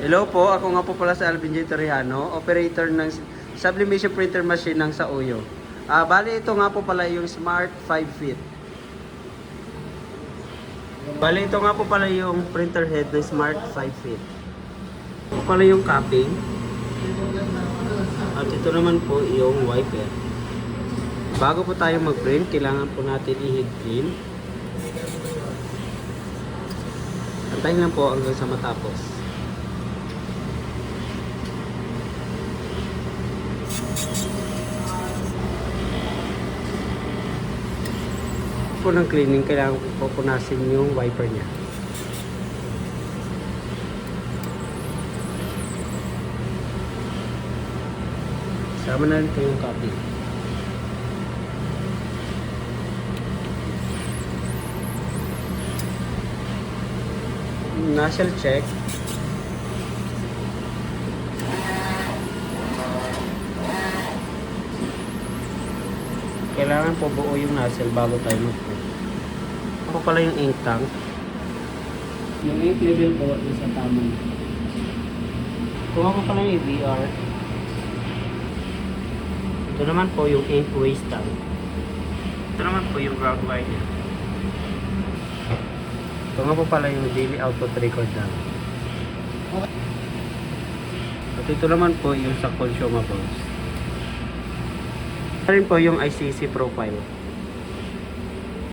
Hello po, ako nga po pala si Alvin J. Torrijano, operator ng sublimation printer machine ng Sauyo. Bali ito nga po pala yung Smart 5 feet. Bali ito nga po pala yung printer head ng Smart 5 feet. Ito pala yung capping. At ito naman po yung wiper. Bago po tayo mag-print, kailangan po natin i-heat clean. Antayin lang po hanggang sa matapos. Po ng cleaning, kailangan po punasin yung wiper niya. Sama na rin po yung copy. Nozzle check. Kailangan po buo yung nozzle bago tayo mag-print. Ako pala yung ink tank. Yung ink level po is sa tama. Kung ako pala yung VR. Ito naman po yung ink waste tank. Ito naman po yung ground wire niya. Ito nga po pala yung daily output record na. At ito naman po yung sa consumables. Ito rin po yung ICC profile.